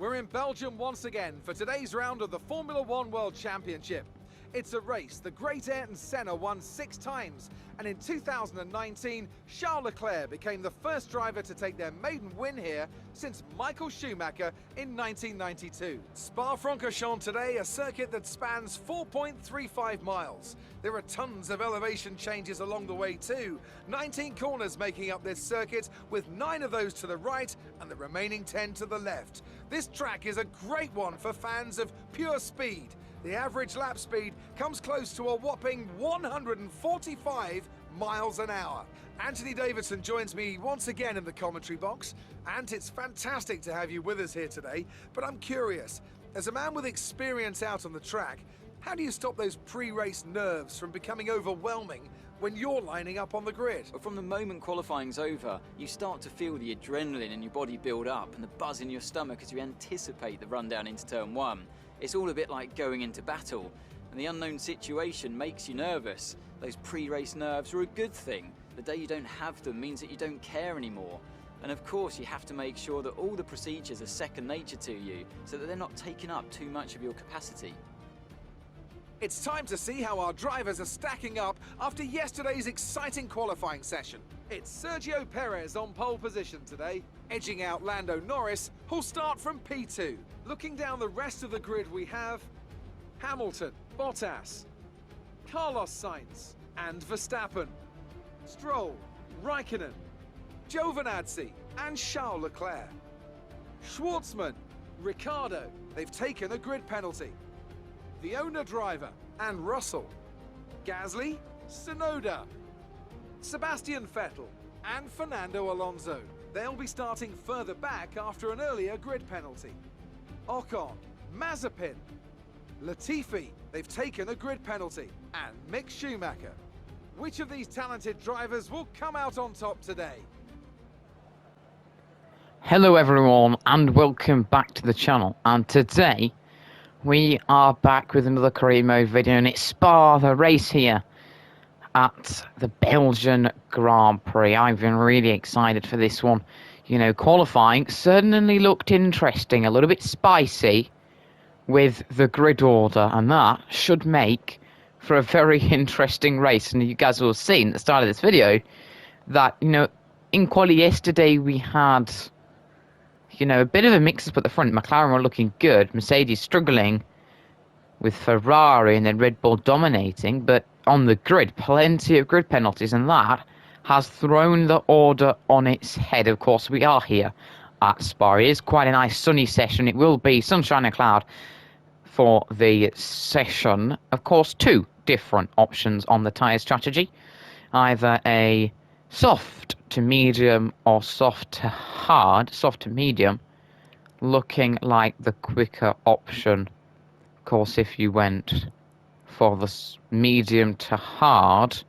We're in Belgium once again for today's round of the Formula One World Championship. It's a race the great Ayrton Senna won 6 times, and in 2019, Charles Leclerc became the first driver to take their maiden win here since Michael Schumacher in 1992. Spa-Francorchamps today, a circuit that spans 4.35 miles. There are tons of elevation changes along the way too. 19 corners making up this circuit, with 9 of those to the right and the remaining 10 to the left. This track is a great one for fans of pure speed. The average lap speed comes close to a whopping 145 miles an hour. Anthony Davidson joins me once again in the commentary box, and it's fantastic to have you with us here today. But I'm curious, as a man with experience out on the track, how do you stop those pre-race nerves from becoming overwhelming when you're lining up on the grid? From the moment qualifying's over, you start to feel the adrenaline in your body build up and the buzz in your stomach as you anticipate the run down into turn 1. It's all a bit like going into battle, and the unknown situation makes you nervous. Those pre-race nerves are a good thing. The day you don't have them means that you don't care anymore. And of course, you have to make sure that all the procedures are second nature to you, so that they're not taking up too much of your capacity. It's time to see how our drivers are stacking up after yesterday's exciting qualifying session. It's Sergio Perez on pole position today, edging out Lando Norris, who'll start from P2. Looking down the rest of the grid, we have Hamilton, Bottas, Carlos Sainz and Verstappen, Stroll, Raikkonen, Giovinazzi and Charles Leclerc, Schwartzman, Ricciardo, they've taken a grid penalty, the owner driver and Russell, Gasly, Tsunoda, Sebastian Vettel and Fernando Alonso. They'll be starting further back after an earlier grid penalty. Ocon, Mazepin, Latifi, they've taken a grid penalty, and Mick Schumacher. Which of these talented drivers will come out on top today? Hello everyone and welcome back to the channel, and today we are back with another career mode video, and it's Spa, the race here at the Belgian Grand Prix. I've been really excited for this one. You know, qualifying certainly looked interesting, a little bit spicy with the grid order, and that should make for a very interesting race. And you guys will have seen at the start of this video that, you know, in quali yesterday we had, you know, a bit of a mix-up at the front. McLaren were looking good, Mercedes struggling with Ferrari, and then Red Bull dominating, but on the grid, plenty of grid penalties, and that has thrown the order on its head. Of course, we are here at Spa. It is quite a nice sunny session. It will be sunshine and cloud for the session. Of course, 2 different options on the tyre strategy. Either a soft to medium or soft to hard. Soft to medium looking like the quicker option. Of course, if you went for the medium to hard,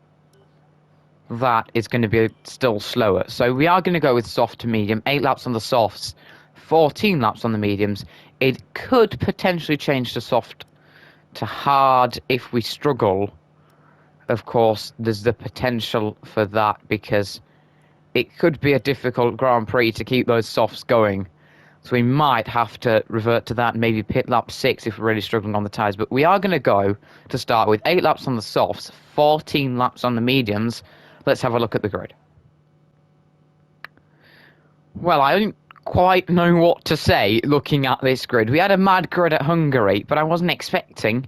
that is going to be still slower. So we are going to go with soft to medium. 8 laps on the softs, 14 laps on the mediums. It could potentially change to soft to hard if we struggle. Of course, there's the potential for that, because it could be a difficult Grand Prix to keep those softs going. So we might have to revert to that, maybe pit lap 6 if we're really struggling on the tyres. But we are going to go, to start with, 8 laps on the softs, 14 laps on the mediums. Let's have a look at the grid. Well, I don't quite know what to say looking at this grid. We had a mad grid at Hungary, but I wasn't expecting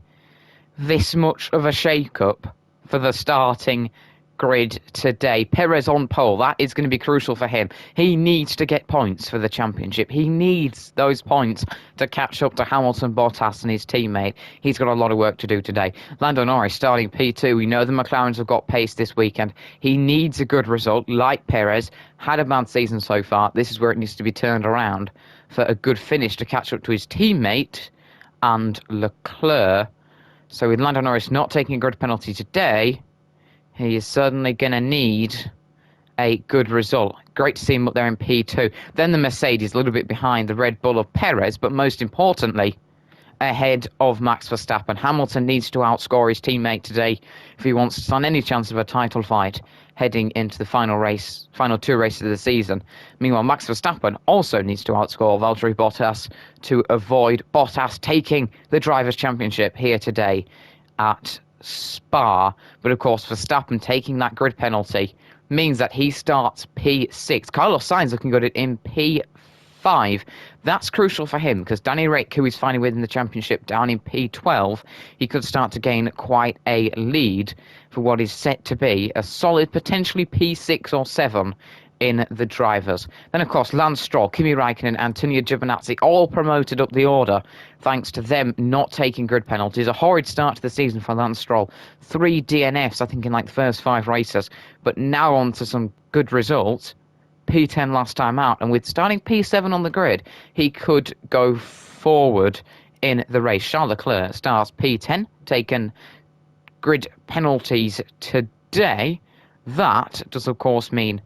this much of a shake-up for the starting grid today. Perez on pole, that is going to be crucial for him. He needs to get points for the championship. He needs those points to catch up to Hamilton, Bottas and his teammate. He's got a lot of work to do today. Lando Norris starting P2. We know the McLarens have got pace this weekend. He needs a good result, like Perez. Had a bad season so far. This is where it needs to be turned around for a good finish to catch up to his teammate and Leclerc. So with Lando Norris not taking a grid penalty today, he is certainly going to need a good result. Great to see him up there in P2. Then the Mercedes a little bit behind the Red Bull of Perez, but most importantly, ahead of Max Verstappen. Hamilton needs to outscore his teammate today if he wants to stand any chance of a title fight heading into the final two races of the season. Meanwhile, Max Verstappen also needs to outscore Valtteri Bottas to avoid Bottas taking the Drivers' Championship here today at Spa. But of course, Verstappen taking that grid penalty means that he starts P6. Carlos Sainz looking good in P5. That's crucial for him because Danny Rick, who is finally within the championship down in P12, he could start to gain quite a lead for what is set to be a solid, potentially P6 or 7 in the drivers. Then, of course, Lance Stroll, Kimi Raikkonen, Antonio Giovinazzi all promoted up the order thanks to them not taking grid penalties. A horrid start to the season for Lance Stroll. 3 DNFs, I think, in like the first 5 races. But now on to some good results. P10 last time out, and with starting P7 on the grid, he could go forward in the race. Charles Leclerc starts P10, taken grid penalties today. That does, of course, mean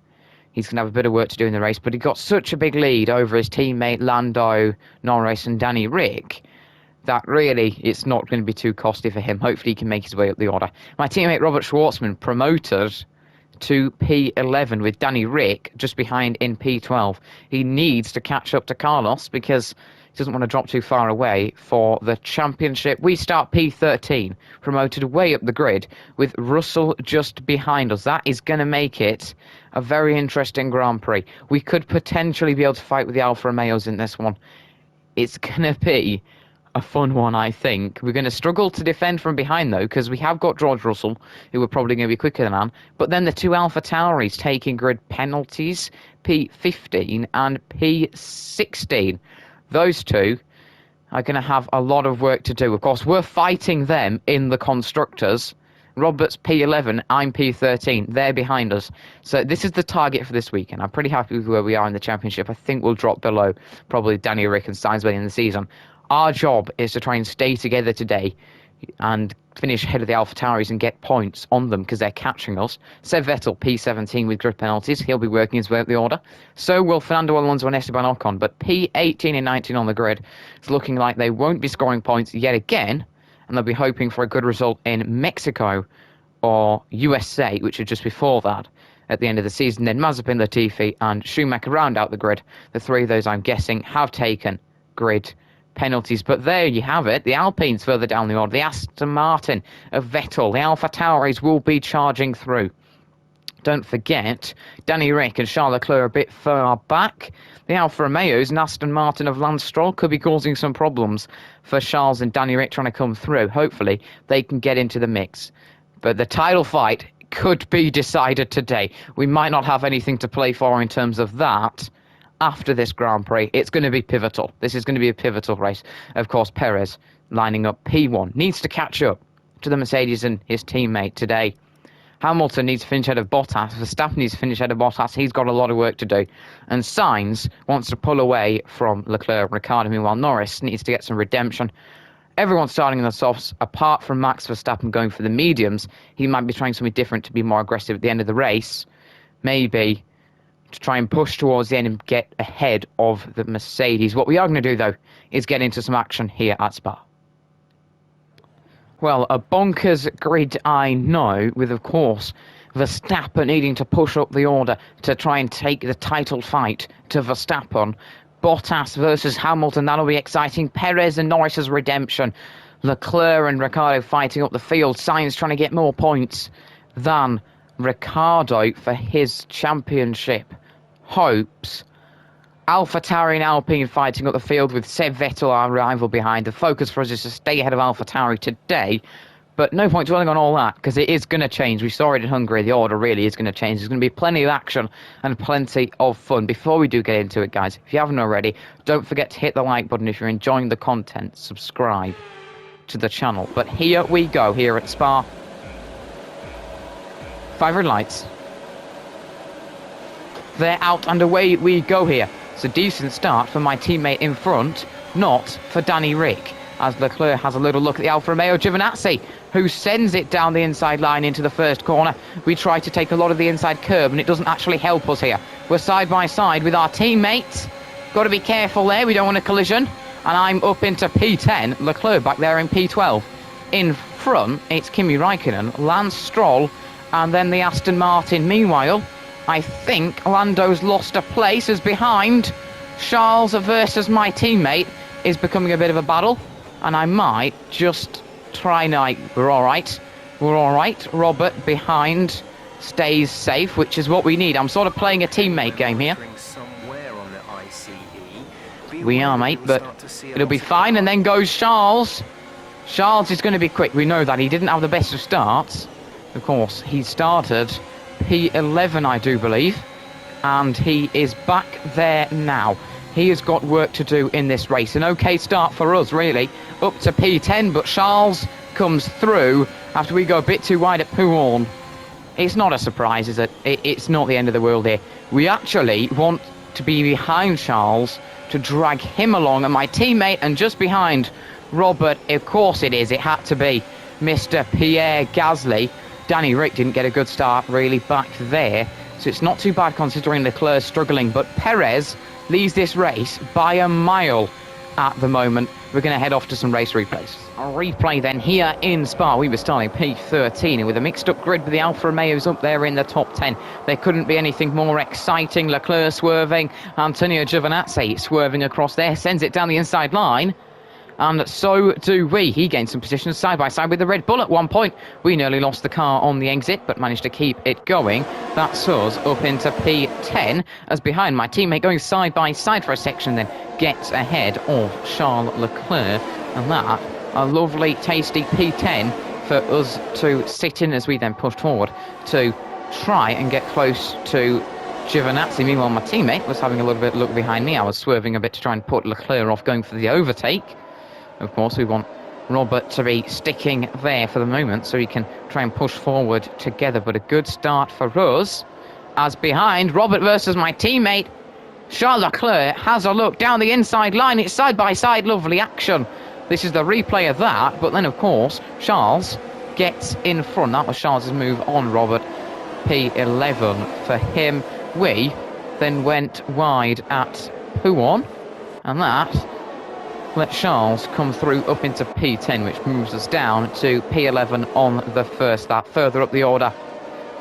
he's going to have a bit of work to do in the race, but he got such a big lead over his teammate Lando Norris and Danny Rick that really it's not going to be too costly for him. Hopefully he can make his way up the order. My teammate Robert Schwartzman promoted to P11 with Danny Rick just behind in P12. He needs to catch up to Carlos because he doesn't want to drop too far away for the championship. We start P13, promoted way up the grid with Russell just behind us. That is going to make it a very interesting Grand Prix. We could potentially be able to fight with the Alfa Romeos in this one. It's going to be a fun one, I think. We're going to struggle to defend from behind, though, because we have got George Russell, who are probably going to be quicker than Anne. But then the 2 Alpha Tauris taking grid penalties, P15 and P16. Those 2 are going to have a lot of work to do. Of course, we're fighting them in the Constructors. Robert's P11, I'm P13. They're behind us. So this is the target for this weekend. I'm pretty happy with where we are in the championship. I think we'll drop below probably Danny Rick and Sainz by the end of the season. Our job is to try and stay together today and finish ahead of the Alpha Tauris and get points on them because they're catching us. Seb Vettel, P17 with grid penalties. He'll be working his way up the order. So will Fernando Alonso and Esteban Ocon. But P18 and 19 on the grid. It's looking like they won't be scoring points yet again. And they'll be hoping for a good result in Mexico or USA, which is just before that at the end of the season. Then Mazepin, Latifi and Schumacher round out the grid. The 3 of those, I'm guessing, have taken grid penalties. But there you have it. The Alpines further down the order. The Aston Martin of Vettel. The Alpha Tauris will be charging through. Don't forget, Danny Rick and Charles Leclerc a bit far back. The Alfa Romeos and Aston Martin of Lance Stroll could be causing some problems for Charles and Danny Rick trying to come through. Hopefully, they can get into the mix. But the title fight could be decided today. We might not have anything to play for in terms of that after this Grand Prix. It's going to be pivotal. This is going to be a pivotal race. Of course, Perez lining up P1. Needs to catch up to the Mercedes and his teammate today. Hamilton needs to finish ahead of Bottas. Verstappen needs to finish ahead of Bottas. He's got a lot of work to do. And Sainz wants to pull away from Leclerc and Ricciardo. Meanwhile, Norris needs to get some redemption. Everyone's starting in the softs, apart from Max Verstappen going for the mediums. He might be trying something different to be more aggressive at the end of the race. Maybe to try and push towards the end and get ahead of the Mercedes. What we are going to do, though, is get into some action here at Spa. Well, a bonkers grid, I know, with, of course, Verstappen needing to push up the order to try and take the title fight to Verstappen. Bottas versus Hamilton, that'll be exciting. Perez and Norris's redemption. Leclerc and Ricciardo fighting up the field. Sainz trying to get more points than Ricciardo for his championship hopes. AlphaTauri and Alpine fighting up the field with Seb Vettel, our rival, behind. The focus for us is to stay ahead of AlphaTauri today. But no point dwelling on all that, because it is going to change. We saw it in Hungary. The order really is going to change. There's going to be plenty of action and plenty of fun. Before we do get into it, guys, if you haven't already, don't forget to hit the like button. If you're enjoying the content, subscribe to the channel. But here we go, here at Spa. 5 red lights. They're out and away we go here. It's a decent start for my teammate in front, not for Danny Rick, as Leclerc has a little look at the Alfa Romeo Giovinazzi, who sends it down the inside line into the first corner. We try to take a lot of the inside curb, and it doesn't actually help us here. We're side by side with our teammates. Got to be careful there, we don't want a collision. and I'm up into P10. Leclerc back there in P12. In front, it's Kimi Raikkonen, Lance Stroll, and then the Aston Martin. Meanwhile, I think Lando's lost a place as behind. Charles versus my teammate is becoming a bit of a battle, and I might just try and we're all right. We're all right. Robert behind stays safe, which is what we need. I'm sort of playing a teammate game here. We are, mate, but it'll be fine. And then goes Charles. Charles is going to be quick. We know that. He didn't have the best of starts. Of course, he started P11, I do believe. And he is back there now. He has got work to do in this race. An okay start for us, really. Up to P10, but Charles comes through after we go a bit too wide at Pouhon. It's not a surprise, is it? It's not the end of the world here. We actually want to be behind Charles to drag him along, and my teammate, and just behind Robert, of course it is. It had to be Mr. Pierre Gasly. Danny Rick didn't get a good start, really, back there. So it's not too bad considering Leclerc's struggling. But Perez leads this race by a mile at the moment. We're going to head off to some race replays. A replay then here in Spa. We were starting P13, and with a mixed-up grid with the Alfa Romeos up there in the top 10. There couldn't be anything more exciting. Leclerc swerving, Antonio Giovinazzi swerving across there, sends it down the inside line. And so do we. He gained some positions side by side with the Red Bull at one point. We nearly lost the car on the exit, but managed to keep it going. That's us up into P10, as behind my teammate going side by side for a section, then gets ahead of Charles Leclerc. And that, a lovely, tasty P10 for us to sit in as we then pushed forward to try and get close to Giovinazzi. Meanwhile, my teammate was having a little bit of look behind me. I was swerving a bit to try and put Leclerc off going for the overtake. Of course, we want Robert to be sticking there for the moment so he can try and push forward together. But a good start for us, as behind Robert versus my teammate Charles Leclerc has a look down the inside line. It's side by side, lovely action. This is the replay of that. But then, of course, Charles gets in front. That was Charles's move on Robert. P11 for him. We then went wide at Pouhon, and that let Charles come through up into P10, which moves us down to P11 on the first lap. Further up the order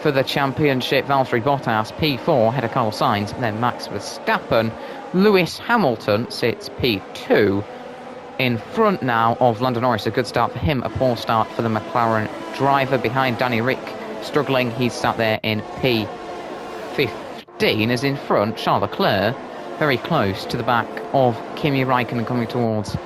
for the championship, Valtteri Bottas, P4, ahead of Carlos Sainz, then Max Verstappen. Lewis Hamilton sits P2, in front now of Lando Norris. A good start for him, a poor start for the McLaren driver. Behind Danny Rick, struggling, he's sat there in P15, as in front Charles Leclerc, very close to the back of Kimi Raikkonen, coming towards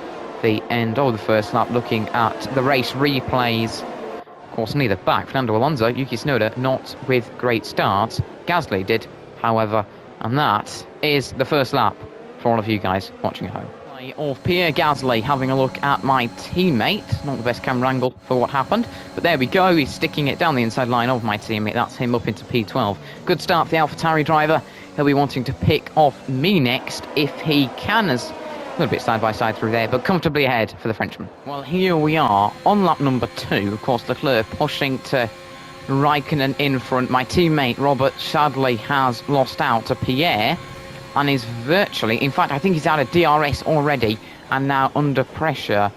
the end of the first lap. Looking at the race replays, of course, neither back. Fernando Alonso, Yuki Tsunoda, not with great starts. Gasly did, however, and that is the first lap for all of you guys watching at home. Of Pierre Gasly having a look at my teammate. Not the best camera angle for what happened, but there we go. He's sticking it down the inside line of my teammate. That's him up into P12. Good start for the AlphaTauri driver. He'll be wanting to pick off me next if he can, as a little bit side by side through there, but comfortably ahead for the Frenchman. Well, here we are on lap number 2. Of course, Leclerc pushing to Raikkonen in front. My teammate Robert sadly has lost out to Pierre and is virtually, in fact, I think he's out of DRS already and now under pressure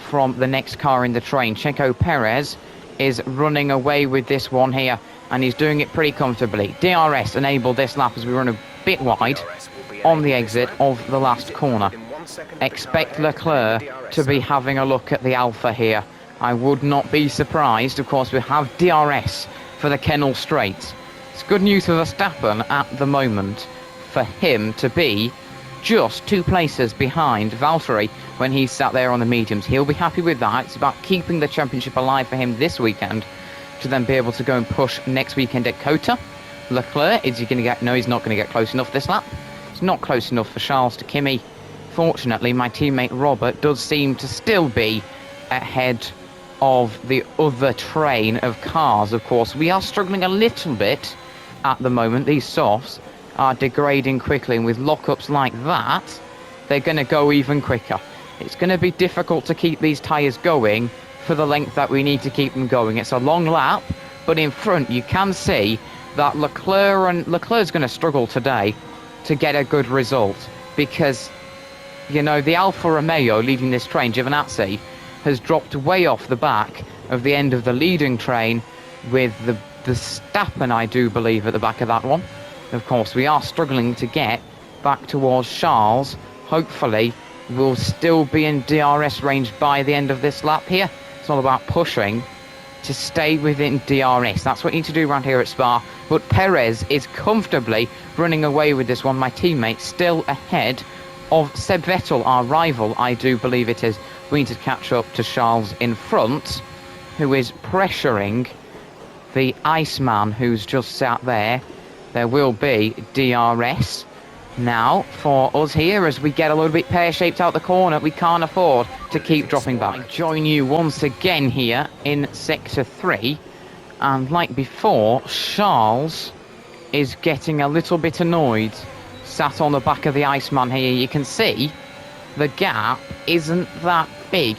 from the next car in the train. Checo Perez is running away with this one here, and he's doing it pretty comfortably. DRS enabled this lap as we run a bit wide on the exit of the last corner. Expect Leclerc to be having a look at the Alpha here. I would not be surprised. Of course, we have DRS for the Kennel Straight. It's good news for Verstappen at the moment for him to be just 2 places behind Valtteri when he's sat there on the mediums. He'll be happy with that. It's about keeping the championship alive for him this weekend to then be able to go and push next weekend at Kota. Leclerc, is he going to get... No, he's not going to get close enough this lap. It's not close enough for Charles to Kimi. Fortunately, my teammate Robert does seem to still be ahead of the other train of cars, of course. We are struggling a little bit at the moment. These softs are degrading quickly, and with lockups like that, they're going to go even quicker. It's going to be difficult to keep these tyres going for the length that we need to keep them going. It's a long lap, but in front you can see that Leclerc's going to struggle today to get a good result, because you know, the Alfa Romeo leading this train, Giovinazzi, has dropped way off the back of the end of the leading train with the Verstappen, I do believe, at the back of that one. Of course, we are struggling to get back towards Charles. Hopefully, we'll still be in DRS range by the end of this lap here. It's all about pushing to stay within DRS. That's what you need to do around here at Spa. But Perez is comfortably running away with this one. My teammate still ahead of Seb Vettel, our rival, I do believe it is. We need to catch up to Charles in front, who is pressuring the Iceman, who's just sat there. There will be DRS now for us here as we get a little bit pear-shaped out the corner. We can't afford to keep dropping back. Join you once again here in Sector 3. And like before, Charles is getting a little bit annoyed. Sat on the back of the Iceman here. You can see the gap isn't that big.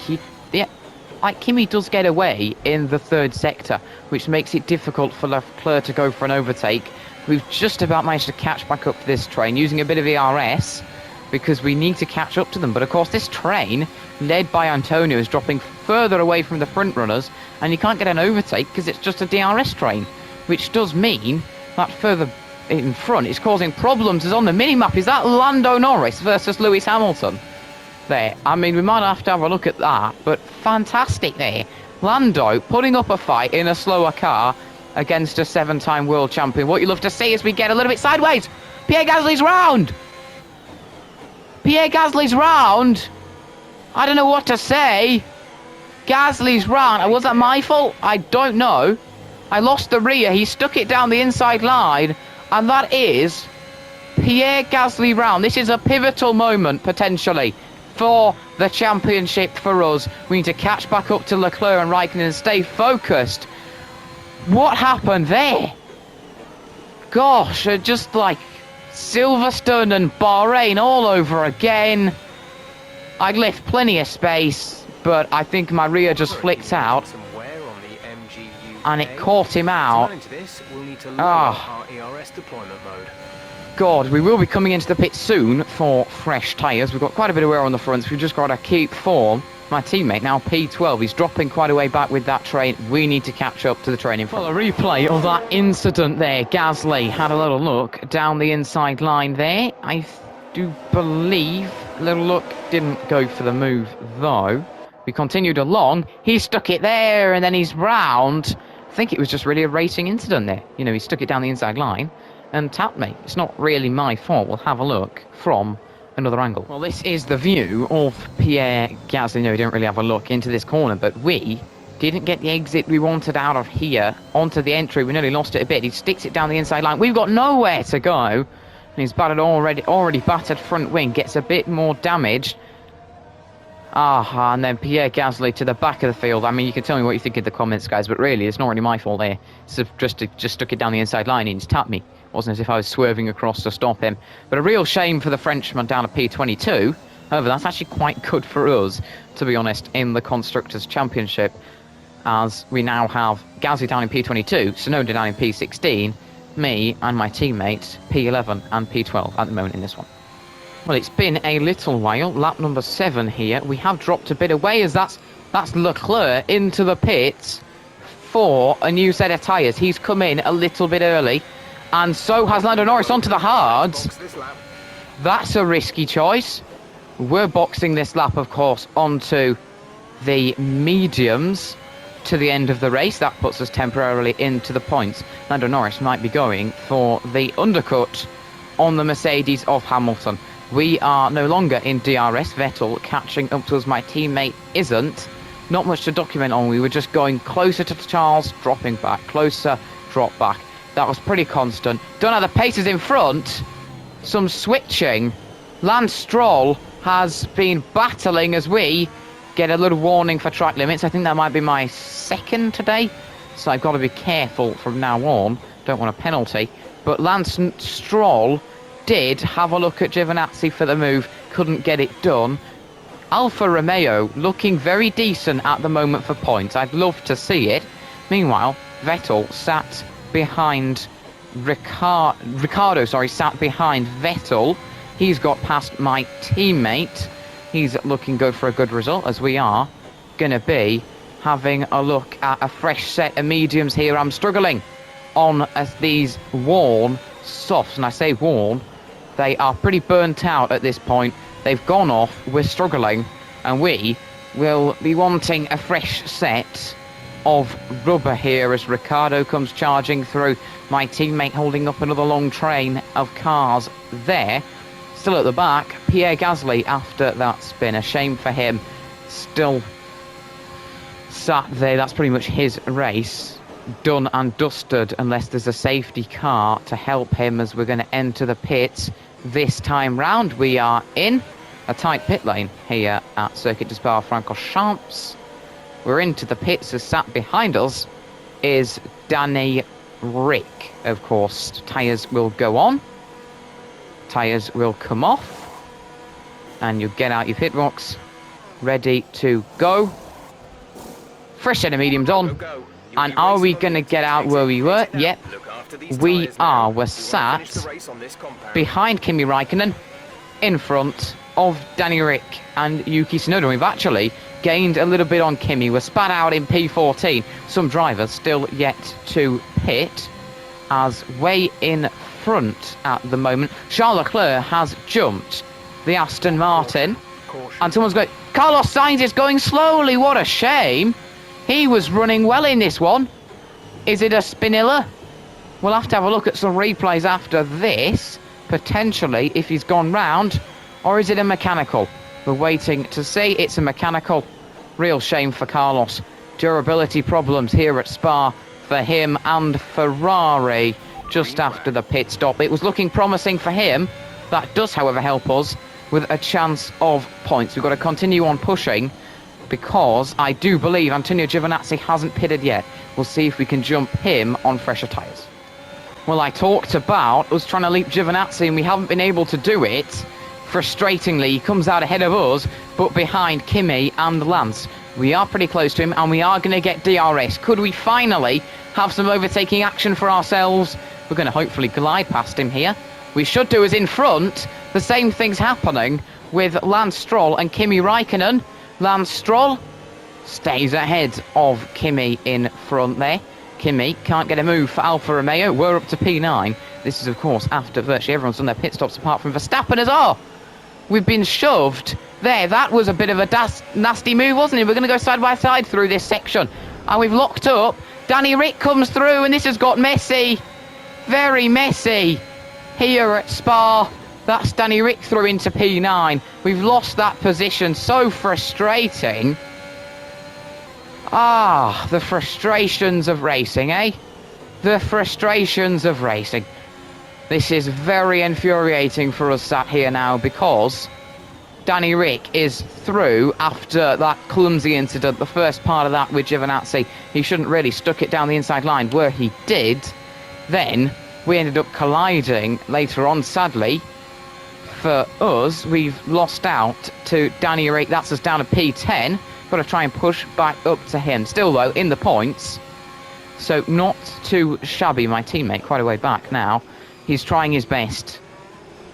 Like Kimi does get away in the third sector, which makes it difficult for Leclerc to go for an overtake. We've just about managed to catch back up to this train using a bit of ERS because we need to catch up to them. But of course this train, led by Antonio, is dropping further away from the front runners, and you can't get an overtake because it's just a DRS train, which does mean that further in front is causing problems. As on the mini-map, is that Lando Norris versus Lewis Hamilton? There, I mean, we might have to have a look at that, but fantastic there. Lando putting up a fight in a slower car against a 7-time world champion. What you love to see is we get a little bit sideways. Pierre Gasly's round. Pierre Gasly's round. I don't know what to say. Gasly's round. Was that my fault? I don't know. I lost the rear. He stuck it down the inside line, and that is Pierre Gasly round. This is a pivotal moment, potentially, for the championship for us. We need to catch back up to Leclerc and Raikkonen and stay focused. What happened there? Gosh, just like Silverstone and Bahrain all over again. I'd left plenty of space, but I think my rear just flicked out and it caught him out. God, we will be coming into the pit soon for fresh tyres. We've got quite a bit of wear on the fronts. We've just got to keep form. My teammate, now P12, he's dropping quite a way back with that train. We need to catch up to the train in front. Well, a replay of that incident there. Gasly had a little look down the inside line there. I do believe little look didn't go for the move, though. We continued along. He stuck it there, and then he's round. I think it was just really a racing incident there. You know, he stuck it down the inside line and tapped me. It's not really my fault. We'll have a look from another angle. Well, this is the view of Pierre Gasly. No, we don't really have a look into this corner, but we didn't get the exit we wanted out of here onto the entry. We nearly lost it a bit. He sticks it down the inside line. We've got nowhere to go. And he's battered already battered front wing. Gets a bit more damage. And then Pierre Gasly to the back of the field. I mean, you can tell me what you think in the comments, guys, but really, it's not really my fault there. So just stuck it down the inside line and he's tapped me. Wasn't as if I was swerving across to stop him. But a real shame for the Frenchman down at P22. However, that's actually quite good for us, to be honest, in the Constructors' Championship, as we now have Gasly down in P22, Tsunoda down in P16, me and my teammates P11 and P12 at the moment in this one. Well, it's been a little while. Lap number 7 here. We have dropped a bit away as that's Leclerc into the pits for a new set of tyres. He's come in a little bit early. And so has Lando Norris onto the hards. That's a risky choice. We're boxing this lap, of course, onto the mediums to the end of the race. That puts us temporarily into the points. Lando Norris might be going for the undercut on the Mercedes of Hamilton. We are no longer in DRS. Vettel catching up to us. My teammate isn't. Not much to document on. We were just going closer to Charles, dropping back. Closer, drop back. That was pretty constant. Don't have the paces in front. Some switching. Lance Stroll has been battling as we get a little warning for track limits. I think that might be my second today. So I've got to be careful from now on. Don't want a penalty. But Lance Stroll did have a look at Giovinazzi for the move. Couldn't get it done. Alfa Romeo looking very decent at the moment for points. I'd love to see it. Meanwhile, Vettel sat behind Ricardo, sat behind Vettel He's got past my teammate. He's looking good for a good result, as we are going to be having a look at a fresh set of mediums here. I'm struggling on these worn softs, and I say worn, they are pretty burnt out at this point. They've gone off, we're struggling, and we will be wanting a fresh set of rubber here as Ricardo comes charging through. My teammate holding up another long train of cars there. Still at the back, Pierre Gasly after that spin. A shame for him. Still sat there. That's pretty much his race. Done and dusted unless there's a safety car to help him as we're going to enter the pits this time round. We are in a tight pit lane here at Circuit de Spa-Francorchamps. We're into the pits as sat behind us is Danny Rick. Of course, tyres will go on. Tyres will come off. And you get out your pit box. Ready to go. Fresh set of mediums on. And are we going to get out where we were? Yep. We are. We're sat behind Kimi Räikkönen, in front of Danny Rick and Yuki Tsunoda. We've actually gained a little bit on Kimi. We're spat out in P14. Some drivers still yet to pit, as way in front at the moment. Charles Leclerc has jumped the Aston Martin. And someone's going, Carlos Sainz is going slowly. What a shame. He was running well in this one. Is it a Spinilla? We'll have to have a look at some replays after this. Potentially, if he's gone round. Or is it a mechanical? We're waiting to see. It's a mechanical. Real shame for Carlos. Durability problems here at Spa for him and Ferrari just after the pit stop. It was looking promising for him. That does, however, help us with a chance of points. We've got to continue on pushing, because I do believe Antonio Giovinazzi hasn't pitted yet. We'll see if we can jump him on fresher tyres. Well, I talked about us trying to leap Giovinazzi, and we haven't been able to do it. Frustratingly, he comes out ahead of us, but behind Kimi and Lance. We are pretty close to him, and we are going to get DRS. Could we finally have some overtaking action for ourselves? We're going to hopefully glide past him here. We should do as in front. The same thing's happening with Lance Stroll and Kimi Räikkönen. Lance Stroll stays ahead of Kimi in front there. Kimi can't get a move for Alfa Romeo. We're up to P9. This is, of course, after virtually everyone's done their pit stops apart from Verstappen as well. We've been shoved there. That was a bit of a nasty move, wasn't it? We're going to go side by side through this section. And we've locked up. Danny Rick comes through, and this has got messy. Very messy here at Spa. That's Danny Rick through into P9. We've lost that position. So frustrating. Ah, the frustrations of racing, eh? The frustrations of racing. This is very infuriating for us sat here now, because Danny Rick is through after that clumsy incident, the first part of that with Giovinazzi. He shouldn't really stuck it down the inside line where he did. Then we ended up colliding later on, sadly. For us, we've lost out to Danny Rick. That's us down to P10. Got to try and push back up to him. Still, though, in the points. So not too shabby, my teammate. Quite a way back now. He's trying his best.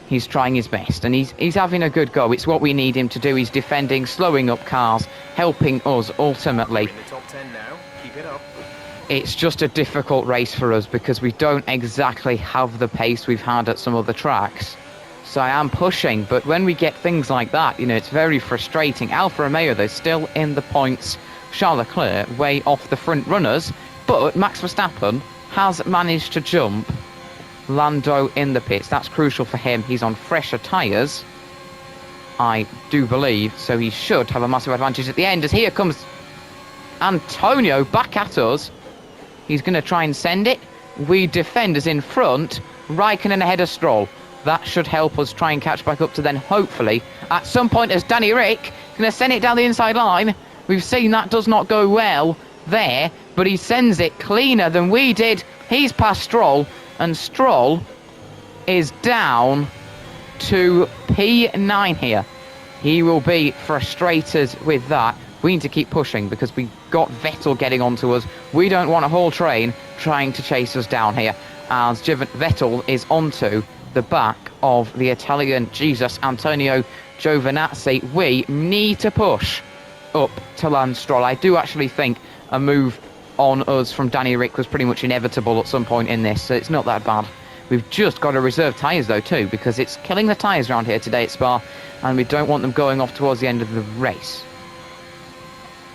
He's trying his best. And he's having a good go. It's what we need him to do. He's defending, slowing up cars, helping us ultimately. In the top 10 now. Keep it up. It's just a difficult race for us, because we don't exactly have the pace we've had at some other tracks. So I am pushing, but when we get things like that, you know, it's very frustrating. Alfa Romeo, though, still in the points. Charles Leclerc way off the front runners, but Max Verstappen has managed to jump Lando in the pits. That's crucial for him. He's on fresher tyres, I do believe, so he should have a massive advantage at the end, as here comes Antonio back at us. He's going to try and send it. We defend as in front. Raikkonen ahead of Stroll. That should help us try and catch back up to then, hopefully, at some point, as Danny Rick going to send it down the inside line. We've seen that does not go well there, but he sends it cleaner than we did. He's past Stroll, and Stroll is down to P9 here. He will be frustrated with that. We need to keep pushing, because we got Vettel getting onto us. We don't want a whole train trying to chase us down here, as Vettel is onto the back of the Italian Jesus Antonio Giovinazzi. We need to push up to Lance Stroll. I do actually think a move on us from Danny Rick was pretty much inevitable at some point in this, so it's not that bad. We've just got to reserve tyres though too, because it's killing the tyres around here today at Spa, and we don't want them going off towards the end of the race.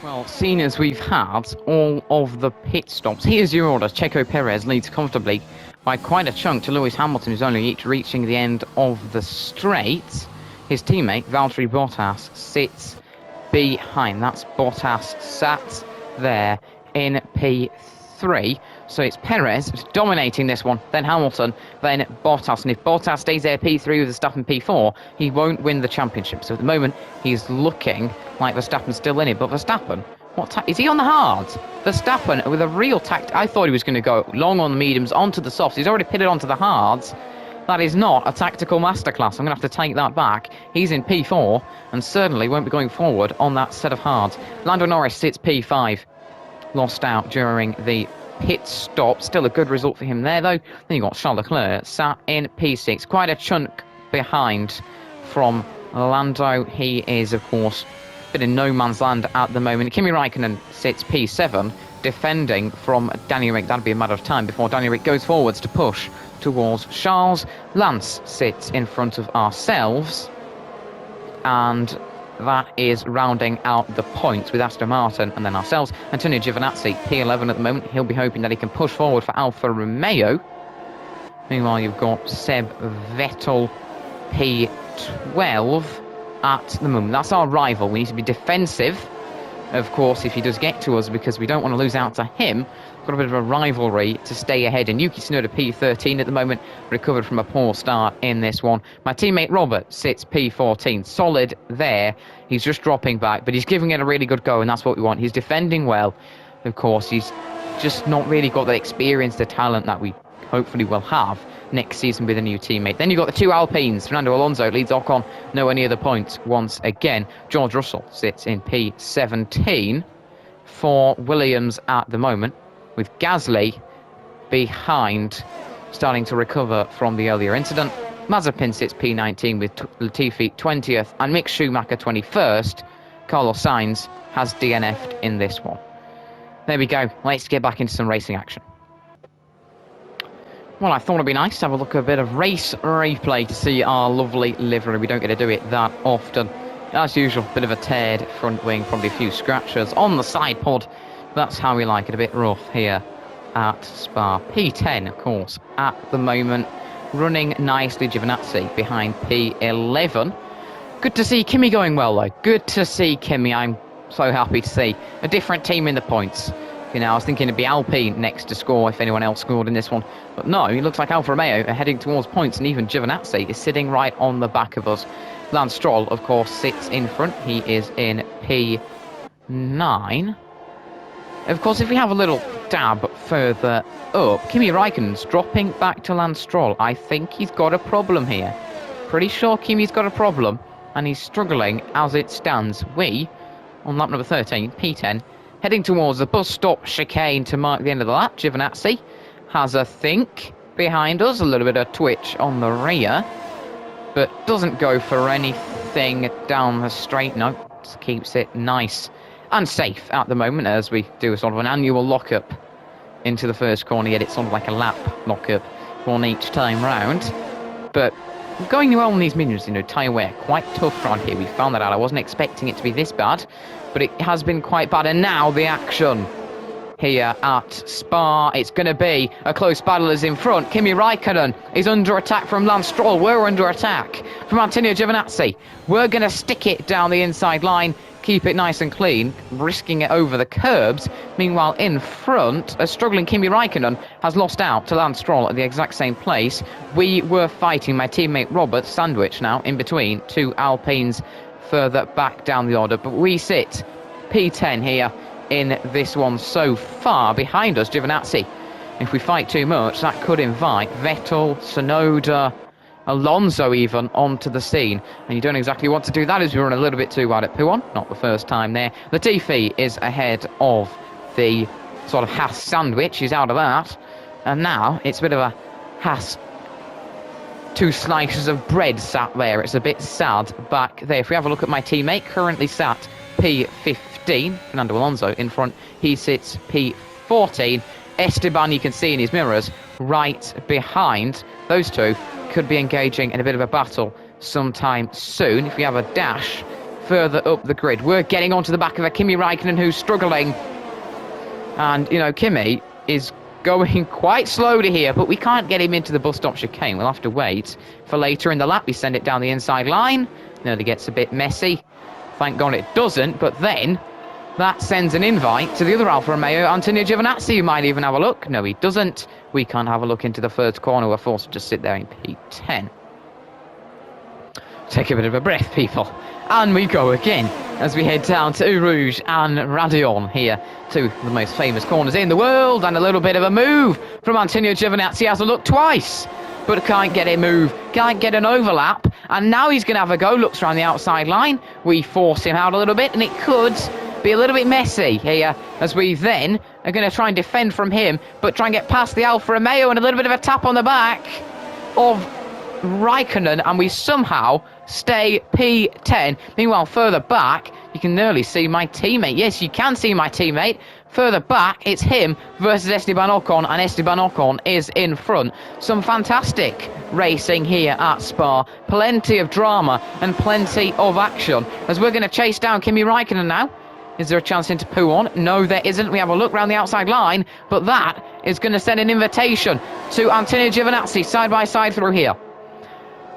Well, seeing as we've had all of the pit stops, here's your orders. Checo Perez leads comfortably by quite a chunk to Lewis Hamilton, who's only reaching the end of the straight. His teammate, Valtteri Bottas, sits behind. That's Bottas sat there in P3. So it's Perez dominating this one, then Hamilton, then Bottas. And if Bottas stays there P3 with Verstappen P4, he won't win the championship. So at the moment, he's looking like Verstappen's still in it. But Verstappen, is he on the hards? Verstappen with a real tact. I thought he was going to go long on the mediums, onto the softs. He's already pitted onto the hards. That is not a tactical masterclass. I'm going to have to take that back. He's in P4 and certainly won't be going forward on that set of hards. Lando Norris sits P5. Lost out during the pit stop. Still a good result for him there, though. Then you got Charles Leclerc sat in P6. Quite a chunk behind from Lando. He is, of course, a bit in no man's land at the moment. Kimi Raikkonen sits P7, defending from Danny Rick. That'll be a matter of time before Danny Rick goes forwards to push towards Charles. Lance sits in front of ourselves, and that is rounding out the points with Aston Martin and then ourselves. Antonio Giovinazzi, P11 at the moment. He'll be hoping that he can push forward for Alfa Romeo. Meanwhile, you've got Seb Vettel, P12 at the moment. That's our rival. We need to be defensive, of course, if he does get to us, because we don't want to lose out to him. We've got a bit of a rivalry to stay ahead. And Yuki Tsunoda, P13 at the moment, recovered from a poor start in this one. My teammate Robert sits P14. Solid there. He's just dropping back, but he's giving it a really good go, and that's what we want. He's defending well. Of course, he's just not really got the experience, the talent that we hopefully will have next season with a new teammate. Then you've got the two Alpines. Fernando Alonso leads Ocon nowhere near the points once again. George Russell sits in P17 for Williams at the moment, with Gasly behind, starting to recover from the earlier incident. Mazepin sits P19 with Latifi 20th and Mick Schumacher 21st. Carlos Sainz has DNF'd in this one. There we go. Let's get back into some racing action. Well, I thought it'd be nice to have a look at a bit of race replay to see our lovely livery. We don't get to do it that often. As usual, bit of a teared front wing, probably a few scratches on the side pod. That's how we like it, a bit rough here at Spa. P10, of course, at the moment, running nicely. Giovinazzi behind P11. Good to see Kimi going well, though. Good to see Kimi. I'm so happy to see a different team in the points. You know, I was thinking it'd be Alpine next to score if anyone else scored in this one. But no, it looks like Alfa Romeo are heading towards points, and even Giovinazzi is sitting right on the back of us. Lance Stroll, of course, sits in front. He is in P9. Of course, if we have a little dab further up, Kimi Raikkonen's dropping back to Lance Stroll. I think he's got a problem here. Pretty sure Kimi's got a problem, and he's struggling as it stands. We, on lap number 13, P10, heading towards the bus stop chicane to mark the end of the lap. Giovinazzi has a think behind us, a little bit of twitch on the rear, but doesn't go for anything down the straight. No, just keeps it nice and safe at the moment as we do a sort of an annual lockup into the first corner. Yet it's sort of like a lap lockup, one each time round. But going well on these mediums, you know, tyre wear quite tough around here. We found that out. I wasn't expecting it to be this bad, but it has been quite bad. And now the action here at Spa. It's going to be a close battle as in front. Kimi Raikkonen is under attack from Lance Stroll. We're under attack from Antonio Giovinazzi. We're going to stick it down the inside line, keep it nice and clean, risking it over the curbs. Meanwhile, in front, a struggling Kimi Raikkonen has lost out to Lance Stroll at the exact same place. We were fighting, my teammate Robert, sandwiched now in between two Alpines further back down the order. But we sit P10 here in this one so far. Behind us, Giovinazzi. If we fight too much, that could invite Vettel, Tsunoda, Alonso even onto the scene, and you don't exactly want to do that as we run a little bit too wide at P1. Not the first time there. Latifi is ahead of the sort of Haas sandwich. He's out of that, and now it's a bit of a Haas 2 slices of bread sat there. It's a bit sad back there. If we have a look at my teammate, currently sat P15, Fernando Alonso in front. He sits P14. Esteban, you can see in his mirrors, right behind. Those two could be engaging in a bit of a battle sometime soon. If we have a dash further up the grid, we're getting onto the back of a Kimi Raikkonen who's struggling. And, you know, Kimi is going quite slowly here, but we can't get him into the bus stop chicane. We'll have to wait for later in the lap. We send it down the inside line. Nearly gets a bit messy. Thank God it doesn't, but then that sends an invite to the other Alfa Romeo, Antonio Giovinazzi, who might even have a look. No, he doesn't. We can't have a look into the first corner. We're forced to just sit there in P10. Take a bit of a breath, people. And we go again as we head down to Eau Rouge and Radion here, two of the most famous corners in the world, and a little bit of a move from Antonio Giovinazzi. Has a look twice, but can't get a move, can't get an overlap, and now he's going to have a go. Looks around the outside line. We force him out a little bit, and it could be a little bit messy here as we then are going to try and defend from him, but try and get past the Alfa Romeo, and a little bit of a tap on the back of Raikkonen, and we somehow stay P10. Meanwhile, further back, you can nearly see my teammate. Yes, you can see my teammate. Further back, it's him versus Esteban Ocon, and Esteban Ocon is in front. Some fantastic racing here at Spa. Plenty of drama and plenty of action as we're going to chase down Kimi Raikkonen now. Is there a chance into P1? No, there isn't. We have a look round the outside line, but that is going to send an invitation to Antonio Giovinazzi side by side through here.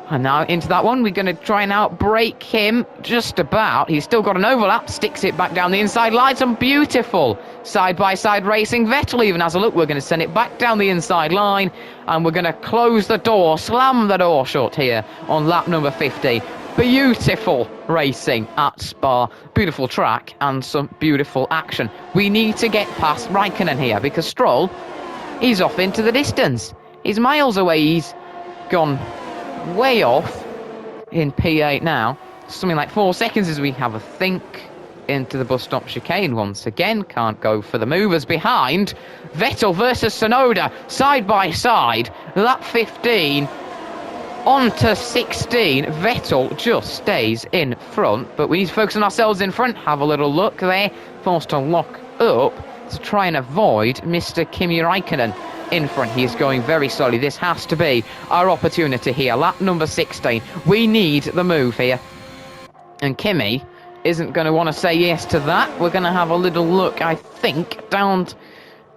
And now into that one, we're going to try and outbrake him just about. He's still got an overlap, sticks it back down the inside line. Some beautiful side-by-side racing. Vettel even has a look. We're going to send it back down the inside line, and we're going to close the door, slam the door shut here on lap number 50. Beautiful racing at Spa. Beautiful track and some beautiful action. We need to get past Raikkonen here because Stroll, he's off into the distance. He's miles away. He's gone way off in P8 now. Something like 4 seconds as we have a think into the bus stop chicane once again. Can't go for the movers behind. Vettel versus Tsunoda side by side. Lap 15 on to 16. Vettel just stays in front, but we need to focus on ourselves in front. Have a little look there. Forced to lock up to try and avoid Mr. Kimi Raikkonen in front. He is going very slowly. This has to be our opportunity here. Lap number 16. We need the move here. And Kimi isn't going to want to say yes to that. We're going to have a little look, I think, down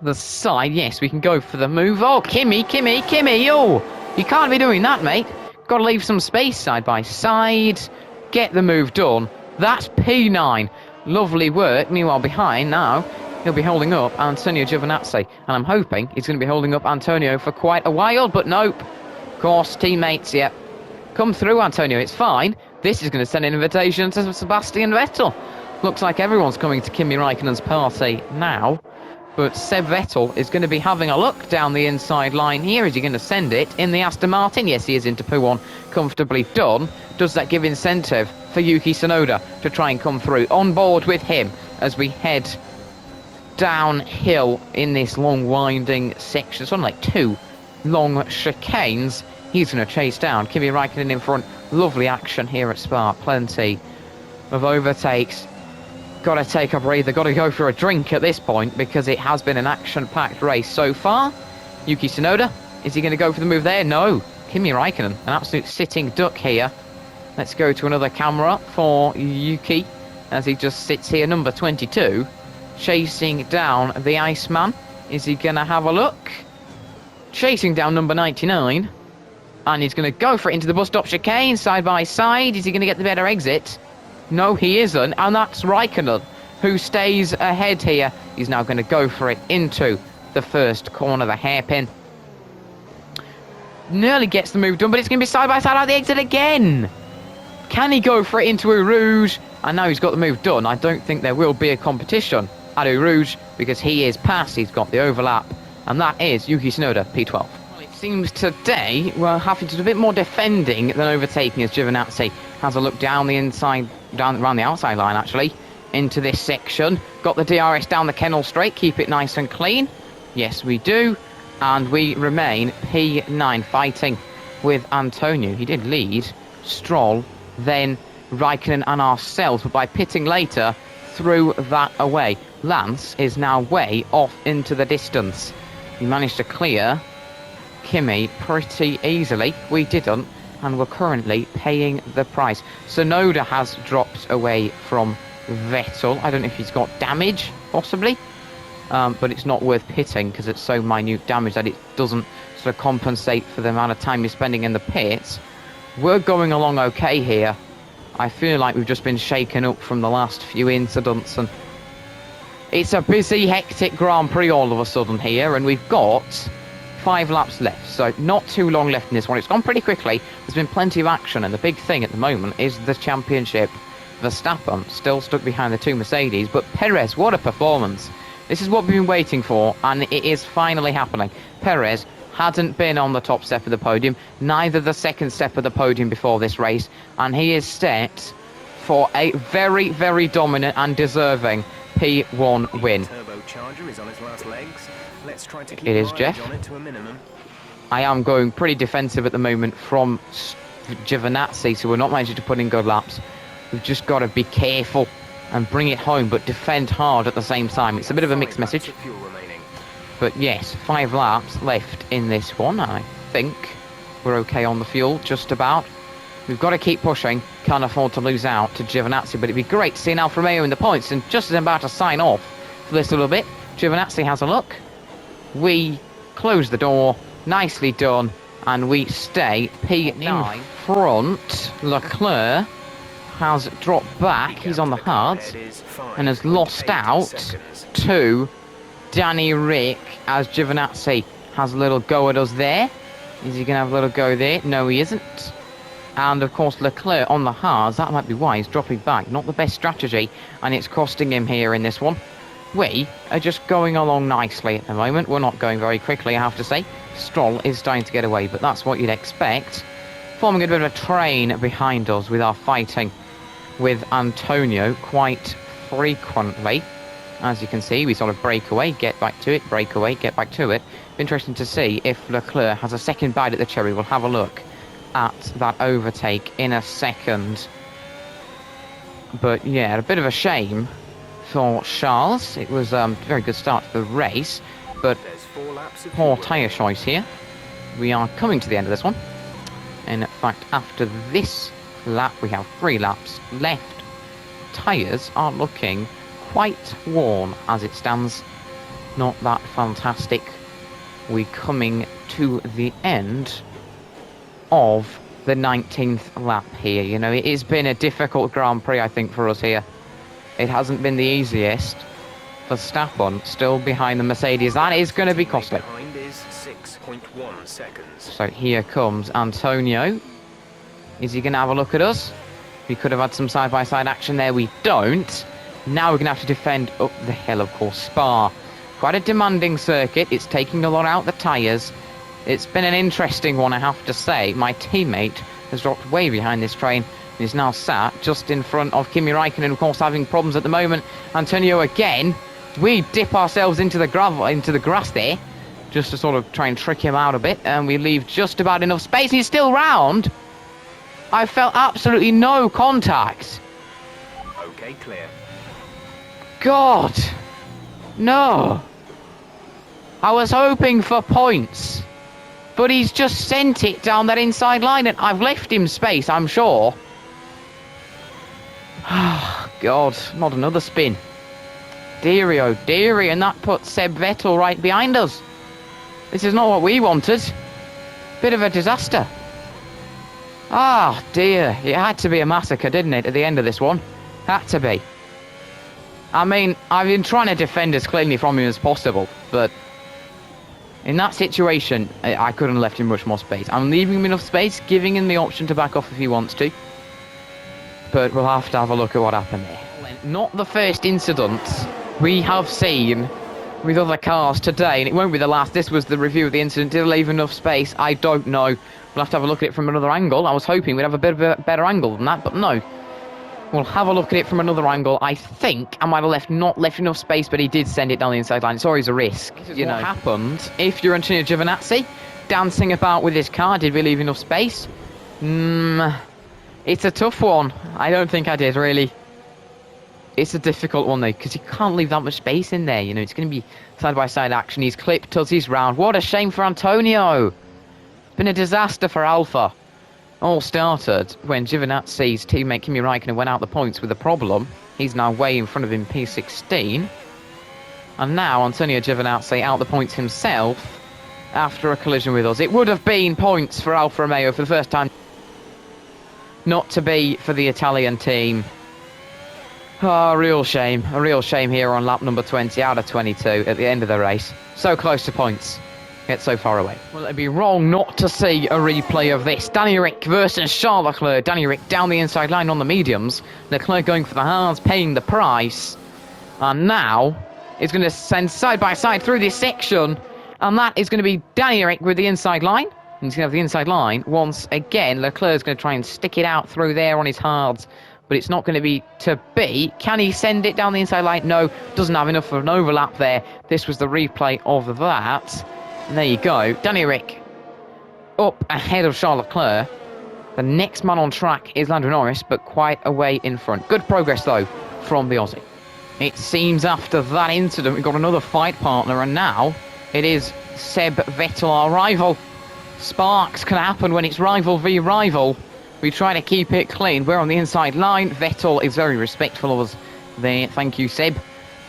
the side. Yes, we can go for the move. Oh, Kimi. Oh, you can't be doing that, mate. Got to leave some space side by side. Get the move done. That's P9. Lovely work. Meanwhile, behind now, he'll be holding up Antonio Giovinazzi, and I'm hoping he's going to be holding up Antonio for quite a while, but nope. Of course, teammates, yep. Come through, Antonio, it's fine. This is going to send an invitation to Sebastian Vettel. Looks like everyone's coming to Kimi Raikkonen's party now, but Seb Vettel is going to be having a look down the inside line here. Is he going to send it in the Aston Martin? Yes, he is into P1, comfortably done. Does that give incentive for Yuki Tsunoda to try and come through? On board with him as we head downhill in this long winding section. It's on like 2 long chicanes. He's going to chase down Kimi Raikkonen in front. Lovely action here at Spa. Plenty of overtakes. Got to take a breather. Got to go for a drink at this point because it has been an action-packed race so far. Yuki Tsunoda, is he going to go for the move there? No. Kimi Raikkonen, an absolute sitting duck here. Let's go to another camera for Yuki as he just sits here, number 22. Chasing down the Iceman. Is he going to have a look? Chasing down number 99. And he's going to go for it into the bus stop chicane, side by side. Is he going to get the better exit? No, he isn't. And that's Raikkonen, who stays ahead here. He's now going to go for it into the first corner, the hairpin. Nearly gets the move done, but it's going to be side by side out the exit again. Can he go for it into Eau Rouge? And now he's got the move done. I don't think there will be a competition at Eau Rouge because he is past. He's got the overlap. And that is Yuki Tsunoda, P12. Well, it seems today we're having to do a bit more defending than overtaking as Giovinazzi has a look down the inside, down around the outside line actually, into this section. Got the DRS down the kennel straight, keep it nice and clean. Yes, we do. And we remain P9, fighting with Antonio. He did lead Stroll, then Raikkonen and ourselves, but by pitting later, threw that away. Lance is now way off into the distance. He managed to clear Kimi pretty easily. We didn't, and we're currently paying the price. Sonoda has dropped away from Vettel. I don't know if he's got damage, possibly, but it's not worth pitting because it's so minute damage that it doesn't sort of compensate for the amount of time you're spending in the pits. We're going along okay here. I feel like we've just been shaken up from the last few incidents, and it's a busy, hectic Grand Prix all of a sudden here, and we've got 5 laps left, so not too long left in this one. It's gone pretty quickly. There's been plenty of action, and the big thing at the moment is the championship. Verstappen still stuck behind the 2 Mercedes, but Perez, what a performance. This is what we've been waiting for, and it is finally happening. Perez hadn't been on the top step of the podium, neither the second step of the podium before this race, and he is set for a very, very dominant and deserving P1 win. Turbocharger is on its last legs. Let's try to keep It is Jeff. on it to a minimum. I am going pretty defensive at the moment from Giovinazzi, so we're not managing to put in good laps. We've just got to be careful and bring it home, but defend hard at the same time. It's a bit of a mixed message. But yes, 5 laps left in this one. I think we're okay on the fuel, just about. We've got to keep pushing. Can't afford to lose out to Giovinazzi, but it'd be great to see an Alfa Romeo in the points. And just as I'm about to sign off for this little bit, Giovinazzi has a look. We close the door. Nicely done. And we stay P9. In front, Leclerc has dropped back. He's on the hards and has lost out to Danny Rick as Giovinazzi has a little go at us there. Is he going to have a little go there? No, he isn't. And of course Leclerc on the hards, that might be why he's dropping back. Not the best strategy, and it's costing him here in this one. We are just going along nicely at the moment. We're not going very quickly, I have to say. Stroll is starting to get away, but that's what you'd expect. Forming a bit of a train behind us with our fighting with Antonio quite frequently. As you can see, we sort of break away, get back to it, break away, get back to it. Interesting to see if Leclerc has a second bite at the cherry. We'll have a look at that overtake in a second. But yeah, a bit of a shame for Charles. It was a very good start to the race, but poor tyre choice here. We are coming to the end of this one. In fact, after this lap, we have 3 laps left. Tyres are looking quite worn as it stands. Not that fantastic. We're coming to the end of the 19th lap here. You know, it has been a difficult Grand Prix, I think, for us here. It hasn't been the easiest. Verstappen still behind the Mercedes. That is going to be costly. Behind is 6.1 seconds. So here comes Antonio. Is he going to have a look at us? We could have had some side-by-side action there. We don't. Now we're going to have to defend up the hill, of course. Spa. Quite a demanding circuit. It's taking a lot out the tyres. It's been an interesting one, I have to say. My teammate has dropped way behind this train and is now sat just in front of Kimi Raikkonen, of course, having problems at the moment. Antonio again. We dip ourselves into the gravel, into the grass there, just to sort of try and trick him out a bit, and we leave just about enough space. He's still round. I felt absolutely no contact. Okay, clear. God. No. I was hoping for points, but he's just sent it down that inside line, and I've left him space, I'm sure. God, not another spin. Deary, oh dearie, and that put Seb Vettel right behind us. This is not what we wanted. Bit of a disaster. Ah, dear. It had to be a massacre, didn't it, at the end of this one? Had to be. I mean, I've been trying to defend as cleanly from him as possible, but in that situation, I couldn't have left him much more space. I'm leaving him enough space, giving him the option to back off if he wants to. But we'll have to have a look at what happened there. Not the first incident we have seen with other cars today, and it won't be the last. This was the review of the incident. Did it leave enough space? I don't know. We'll have to have a look at it from another angle. I was hoping we'd have a bit of a better angle than that, but no. We'll have a look at it from another angle. I think I might have not left enough space, but he did send it down the inside line. It's always a risk. You know what happened if you're Antonio Giovinazzi dancing about with his car. Did we leave enough space? It's a tough one. I don't think I did, really. It's a difficult one, though, because you can't leave that much space in there. You know, it's going to be side-by-side action. He's clipped us, he's round. What a shame for Antonio. It's been a disaster for Alpha. All started when Giovinazzi's teammate Kimi Raikkonen went out the points with a problem. He's now way in front of him, P16. And now Antonio Giovinazzi out the points himself after a collision with us. It would have been points for Alfa Romeo for the first time. Not to be for the Italian team. Oh, a real shame here on lap number 20 out of 22 at the end of the race. So close to points, yet so far away. Well, it'd be wrong not to see a replay of this. Danny Ric versus Charles Leclerc. Danny Ric down the inside line on the mediums. Leclerc going for the hards, paying the price. And now it's going to send side by side through this section. And that is going to be Danny Ric with the inside line. And he's going to have the inside line once again. Leclerc's going to try and stick it out through there on his hards. But it's not going to be to be. Can he send it down the inside line? No, doesn't have enough of an overlap there. This was the replay of that. And there you go. Danny Ric up ahead of Charles Leclerc. The next man on track is Lando Norris, but quite a way in front. Good progress, though, from the Aussie. It seems after that incident, we've got another fight partner, and now it is Seb Vettel, our rival. Sparks can happen when it's rival v rival. We try to keep it clean. We're on the inside line. Vettel is very respectful of us there. Thank you, Seb.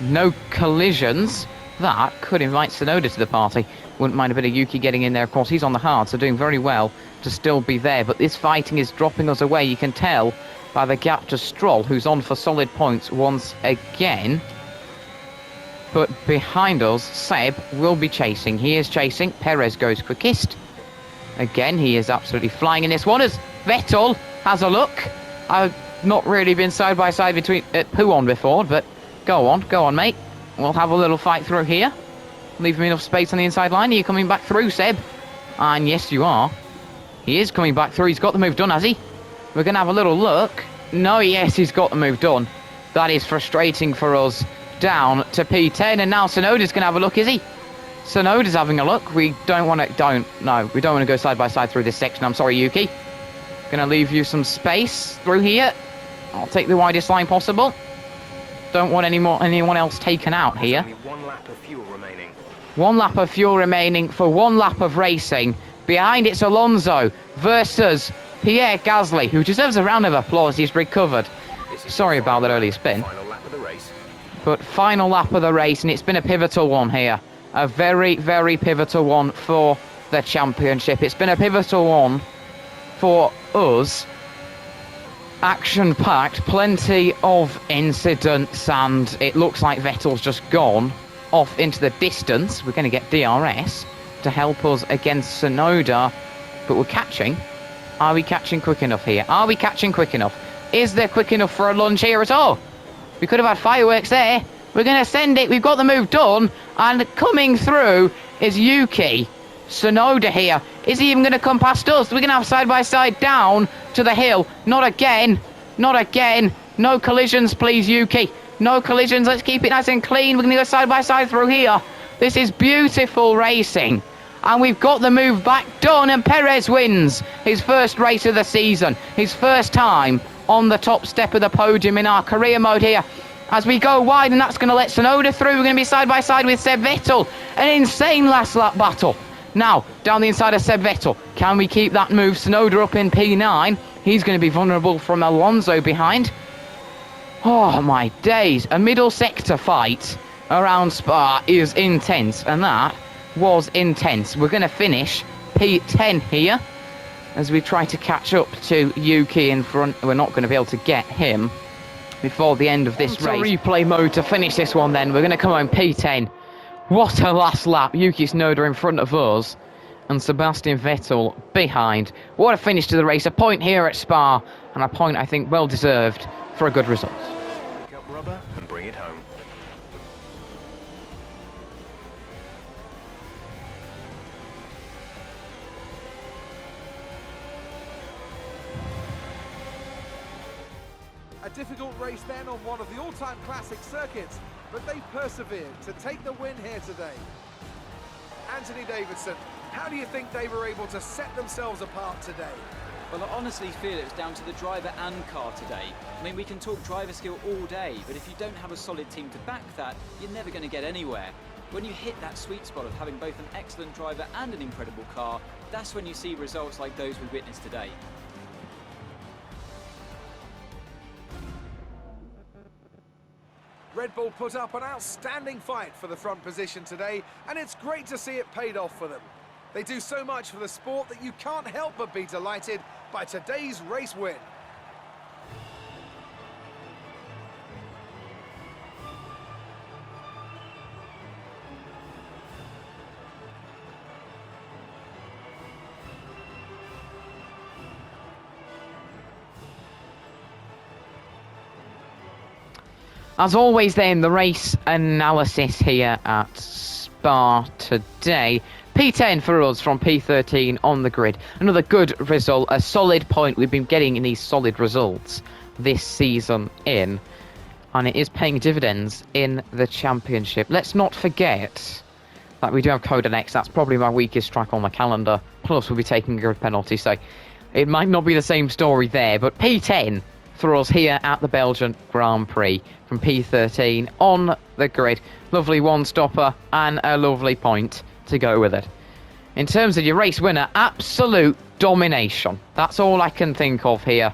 No collisions. That could invite Tsunoda to the party. Wouldn't mind a bit of Yuki getting in there. Of course, he's on the hard, so doing very well to still be there. But this fighting is dropping us away. You can tell by the gap to Stroll, who's on for solid points once again. But behind us, Seb will be chasing. He is chasing. Perez goes quickest. Again, he is absolutely flying in this one as Vettel has a look. I've not really been side by side between Puon before, but go on, mate. We'll have a little fight through here. Leave him enough space on the inside line. Are you coming back through, Seb? And yes, you are. He is coming back through. He's got the move done, has he? We're going to have a little look. No, yes, he's got the move done. That is frustrating for us. Down to P10, and now Tsunoda's going to have a look, is he? Tsunoda's having a look. We don't want to go side by side through this section. I'm sorry, Yuki. Gonna leave you some space through here. I'll take the widest line possible. Don't want anyone else taken out here. Only 1 lap of fuel remaining. 1 lap of fuel remaining for 1 lap of racing. Behind it's Alonso versus Pierre Gasly, who deserves a round of applause. He's recovered. Sorry about that early spin. Final lap of the race. But final lap of the race, and it's been a pivotal one here. A very, very pivotal one for the championship. It's been a pivotal one for us. Action-packed, plenty of incidents, and it looks like Vettel's just gone off into the distance. We're going to get DRS to help us against Tsunoda, but we're catching. Are we catching quick enough here? Are we catching quick enough? Is there quick enough for a lunge here at all? We could have had fireworks there. We're going to send it. We've got the move done, and coming through is Yuki Tsunoda here. Is he even going to come past us? We're going to have side-by-side down to the hill. Not again. Not again. No collisions, please, Yuki. No collisions. Let's keep it nice and clean. We're going to go side-by-side through here. This is beautiful racing. And we've got the move back done, and Perez wins his first race of the season. His first time on the top step of the podium in our career mode here. As we go wide, and that's going to let Tsunoda through. We're going to be side-by-side with Seb Vettel. An insane last lap battle. Now, down the inside of Seb Vettel. Can we keep that move? Tsunoda up in P9. He's going to be vulnerable from Alonso behind. Oh, my days. A middle sector fight around Spa is intense, and that was intense. We're going to finish P10 here as we try to catch up to Yuki in front. We're not going to be able to get him before the end of this race. Replay mode to finish this one then. We're going to come home P10. What a last lap. Yuki Tsunoda in front of us and Sebastian Vettel behind. What a finish to the race. A point here at Spa, and a point I think well deserved for a good result. Pick up rubber and bring it home. A A difficult race then on one of the all-time classic circuits, but they persevered to take the win here today. Anthony Davidson, how do you think they were able to set themselves apart today? Well, I honestly feel it was down to the driver and car today. I mean, we can talk driver skill all day, but if you don't have a solid team to back that, you're never going to get anywhere. When you hit that sweet spot of having both an excellent driver and an incredible car, that's when you see results like those we witnessed today. Red Bull put up an outstanding fight for the front position today, and it's great to see it paid off for them. They do so much for the sport that you can't help but be delighted by today's race win. As always then, the race analysis here at Spa today. P10 for us from P13 on the grid. Another good result, a solid point. We've been getting in these solid results this season in. And it is paying dividends in the championship. Let's not forget that we do have Coda next. That's probably my weakest track on the calendar. Plus we'll be taking a grid penalty, so it might not be the same story there. But P10 for us here at the Belgian Grand Prix from P13 on the grid. Lovely one-stopper and a lovely point to go with it. In terms of your race winner, absolute domination. That's all I can think of here.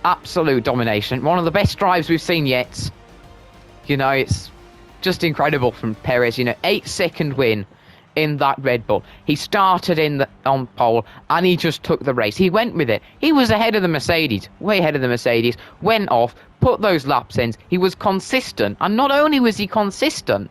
Absolute domination. One of the best drives we've seen yet. You know, it's just incredible from Perez. You know, 8-second win in that Red Bull. He started on pole and he just took the race. He went with it. He was ahead of the Mercedes, way ahead of the Mercedes, went off, put those laps in. He was consistent, and not only was he consistent,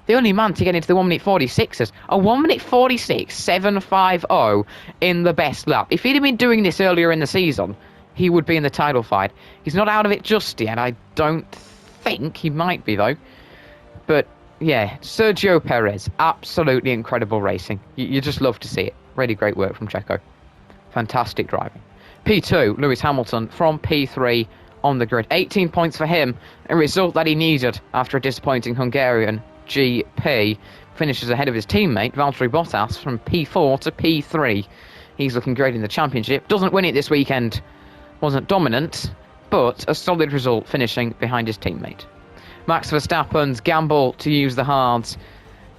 the only man to get into the 1 minute 46s, a 1 minute 46 750 in the best lap. If he'd have been doing this earlier in the season, he would be in the title fight. He's not out of it just yet. I don't think he might be though. But yeah, Sergio Perez, absolutely incredible racing. You just love to see it. Really great work from Checo. Fantastic driving. P2, Lewis Hamilton from P3 on the grid. 18 points for him, a result that he needed after a disappointing Hungarian GP. Finishes ahead of his teammate, Valtteri Bottas, from P4 to P3. He's looking great in the championship. Doesn't win it this weekend. Wasn't dominant, but a solid result finishing behind his teammate. Max Verstappen's gamble to use the hards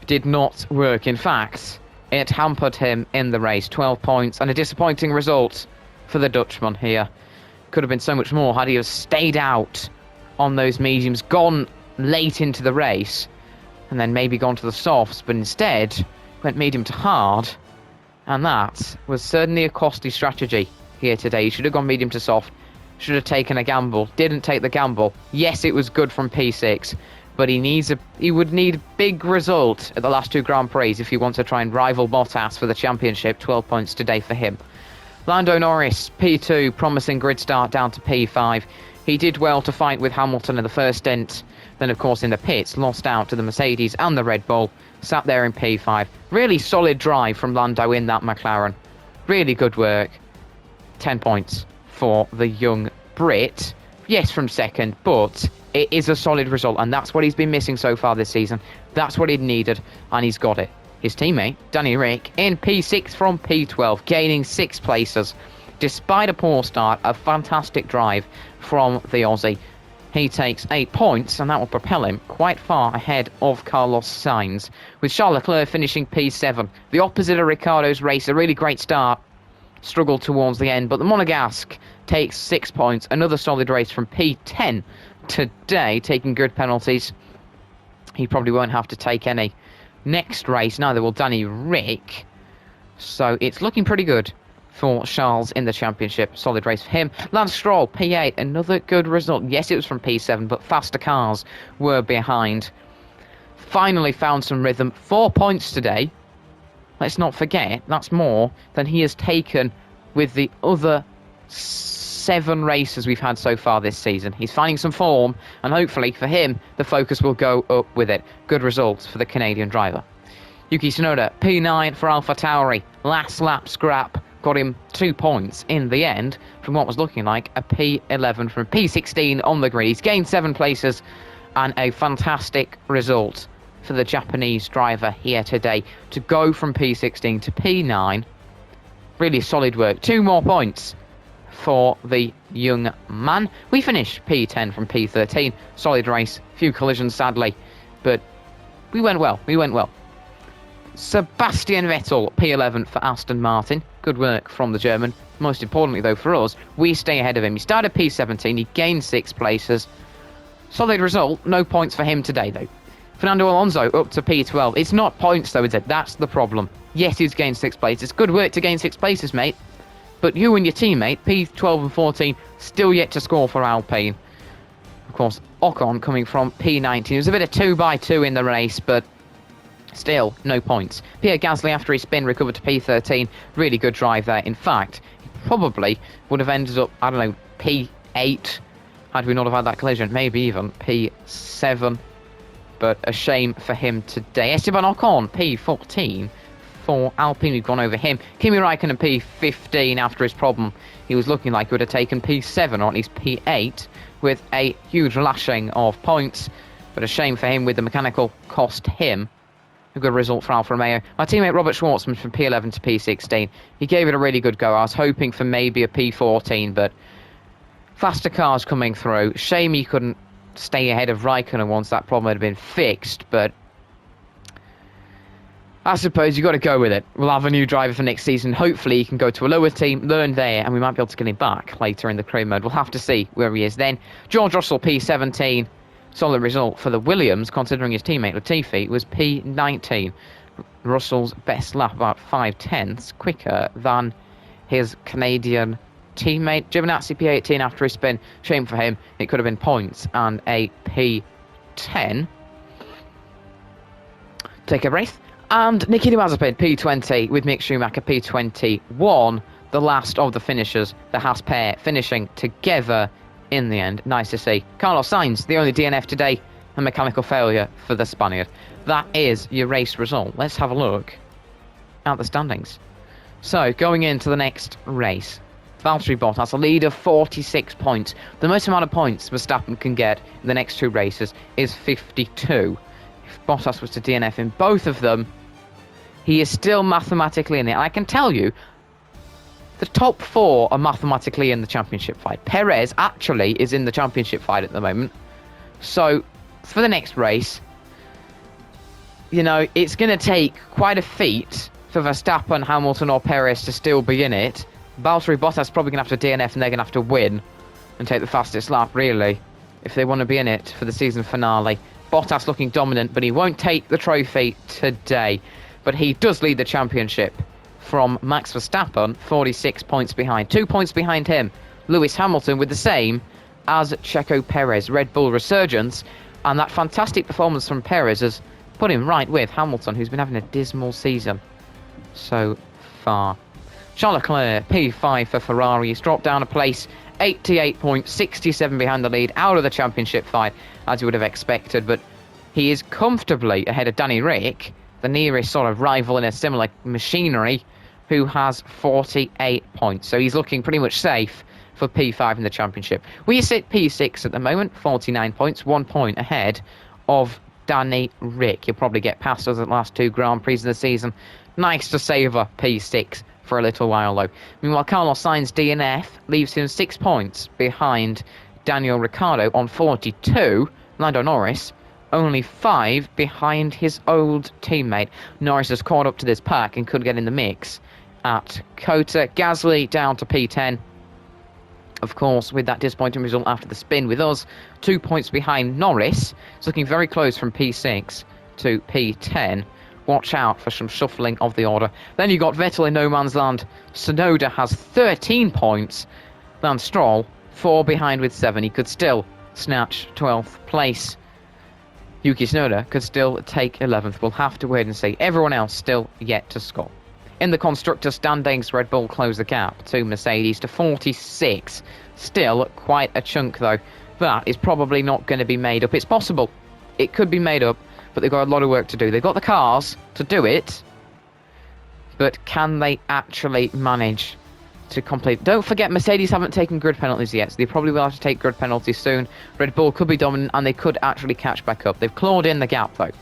did not work. In fact, it hampered him in the race. 12 points and a disappointing result for the Dutchman here. Could have been so much more had he have stayed out on those mediums, gone late into the race, and then maybe gone to the softs, but instead went medium to hard, and that was certainly a costly strategy here today. He should have gone medium to soft. Should have taken a gamble. Didn't take the gamble. Yes, it was good from P6, but he would need a big result at the last two Grand Prix if he wants to try and rival Bottas for the championship. 12 points today for him. Lando Norris, P2, promising grid start down to P5. He did well to fight with Hamilton in the first stint. Then, of course, in the pits, lost out to the Mercedes and the Red Bull. Sat there in P5. Really solid drive from Lando in that McLaren. Really good work. 10 points for the young Brit. Yes, from second, but it is a solid result, and that's what he's been missing so far this season. That's what he needed, and he's got it. His teammate, Danny Rick, in P6 from P12, gaining 6 places. Despite a poor start, a fantastic drive from the Aussie. He takes 8 points, and that will propel him quite far ahead of Carlos Sainz, with Charles Leclerc finishing P7. The opposite of Ricciardo's race, a really great start. Struggled towards the end, but the Monegasque takes 6 points. Another solid race from P10 today, taking grid penalties. He probably won't have to take any next race, neither will Danny Rick. So it's looking pretty good for Charles in the championship. Solid race for him. Lance Stroll, P8, another good result. Yes, it was from P7, but faster cars were behind. Finally found some rhythm. 4 points today. Let's not forget, that's more than he has taken with the other 7 races we've had so far this season. He's finding some form, and hopefully for him, the focus will go up with it. Good results for the Canadian driver. Yuki Tsunoda, P9 for AlphaTauri. Last lap scrap got him 2 points in the end from what was looking like a P11 from P16 on the grid. He's gained 7 places and a fantastic result for the Japanese driver here today to go from P16 to P9. Really solid work. 2 more points for the young man. We finished P10 from P13. Solid race. Few collisions, sadly, but we went well. Sebastian Vettel, P11 for Aston Martin. Good work from the German. Most importantly, though, for us, we stay ahead of him. He started P17. He gained 6 places. Solid result. No points for him today, though. Fernando Alonso up to P12. It's not points, though, is it? That's the problem. Yes, he's gained 6 places. Good work to gain 6 places, mate. But you and your teammate, P12 and 14, still yet to score for Alpine. Of course, Ocon coming from P19. It was a bit of 2x2 in the race, but still, no points. Pierre Gasly, after his spin, recovered to P13. Really good drive there. In fact, he probably would have ended up, I don't know, P8, had we not have had that collision. Maybe even P7. But a shame for him today. Esteban Ocon, P14 for Alpine. We've gone over him. Kimi Raikkonen, P15 after his problem. He was looking like he would have taken P7 or at least P8 with a huge lashing of points. But a shame for him with the mechanical cost him. A good result for Alfa Romeo. My teammate Robert Schwartzman from P11 to P16. He gave it a really good go. I was hoping for maybe a P14, but faster cars coming through. Shame he couldn't stay ahead of Raikkonen once that problem had been fixed, but I suppose you've got to go with it. We'll have a new driver for next season. Hopefully he can go to a lower team, learn there, and we might be able to get him back later in the career mode. We'll have to see where he is then. George Russell, P17. Solid result for the Williams, considering his teammate Latifi was P19. Russell's best lap, about 5/10 quicker than his Canadian teammate. Giovinazzi, P18 after his spin. Shame for him. It could have been points and a P10. Take a breath. And Nikita Mazepin, P20, with Mick Schumacher, P21. The last of the finishers, the Haas pair, finishing together in the end. Nice to see. Carlos Sainz, the only DNF today, a mechanical failure for the Spaniard. That is your race result. Let's have a look at the standings. So, going into the next race, Valtteri Bottas, a lead of 46 points. The most amount of points Verstappen can get in the next 2 races is 52. If Bottas was to DNF in both of them, he is still mathematically in it. I can tell you, the top 4 are mathematically in the championship fight. Perez actually is in the championship fight at the moment. So, for the next race, you know, it's going to take quite a feat for Verstappen, Hamilton or Perez to still be in it. Valtteri Bottas is probably going to have to DNF and they're going to have to win and take the fastest lap, really, if they want to be in it for the season finale. Bottas looking dominant, but he won't take the trophy today. But he does lead the championship from Max Verstappen, 46 points behind. 2 points behind him, Lewis Hamilton with the same as Checo Perez. Red Bull resurgence, and that fantastic performance from Perez has put him right with Hamilton, who's been having a dismal season so far. Charles Leclerc, P5 for Ferrari. He's dropped down a place, 88 points, 67 behind the lead, out of the championship fight, as you would have expected, but he is comfortably ahead of Danny Rick, the nearest sort of rival in a similar machinery, who has 48 points. So he's looking pretty much safe for P5 in the championship. We sit P6 at the moment, 49 points, 1 point ahead of Danny Rick. He'll probably get past us at the last 2 Grand Prix of the season. Nice to savour P6 for a little while, though. Meanwhile, Carlos Sainz DNF leaves him 6 points behind Daniel Ricciardo on 42. Lando Norris only 5 behind his old teammate. Norris has caught up to this pack and could get in the mix at Kota. Gasly down to P10. Of course, with that disappointing result after the spin with us, 2 points behind Norris. It's looking very close from P6 to P10. Watch out for some shuffling of the order. Then you got Vettel in no man's land. Tsunoda has 13 points. Lance Stroll 4 behind with 7. He could still snatch 12th place. Yuki Tsunoda could still take 11th. We'll have to wait and see. Everyone else still yet to score. In the constructor standings, Red Bull closed the gap to Mercedes to 46. Still quite a chunk, though. That is probably not going to be made up. It's possible. It could be made up, but they've got a lot of work to do. They've got the cars to do it, but can they actually manage to complete? Don't forget, Mercedes haven't taken grid penalties yet, so they probably will have to take grid penalties soon. Red Bull could be dominant, and they could actually catch back up. They've clawed in the gap, though.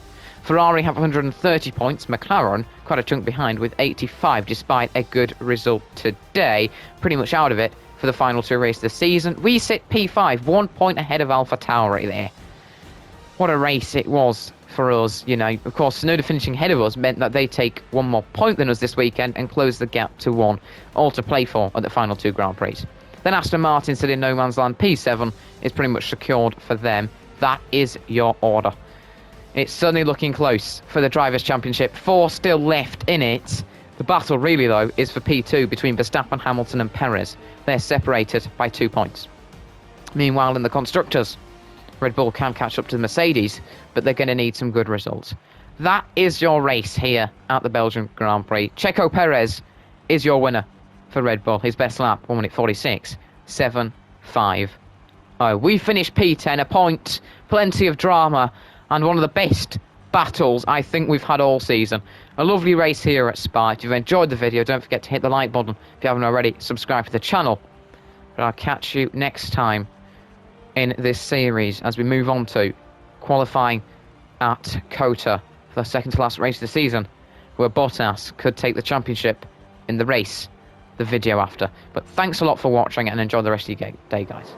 Ferrari have 130 points. McLaren, quite a chunk behind, with 85, despite a good result today. Pretty much out of it for the final 2 races of the season. We sit P5, 1 point ahead of AlphaTauri there. What a race it was for us, you know. Of course, Tsunoda finishing ahead of us meant that they take 1 more point than us this weekend and close the gap to 1, all to play for at the final 2 Grand Prix. Then Aston Martin still in no man's land. P7 is pretty much secured for them. That is your order. It's suddenly looking close for the Drivers' Championship. 4 still left in it. The battle really, though, is for P2 between Verstappen, Hamilton and Perez. They're separated by 2 points. Meanwhile, in the Constructors, Red Bull can catch up to the Mercedes, but they're going to need some good results. That is your race here at the Belgian Grand Prix. Checo Perez is your winner for Red Bull. His best lap, 1 minute 46.750. We finished P10, a point, plenty of drama, and one of the best battles I think we've had all season. A lovely race here at Spa. If you've enjoyed the video, don't forget to hit the like button. If you haven't already, subscribe to the channel. But I'll catch you next time in this series as we move on to qualifying at Kota for the second to last race of the season, where Bottas could take the championship in the race, the video after. But thanks a lot for watching and enjoy the rest of your day, guys.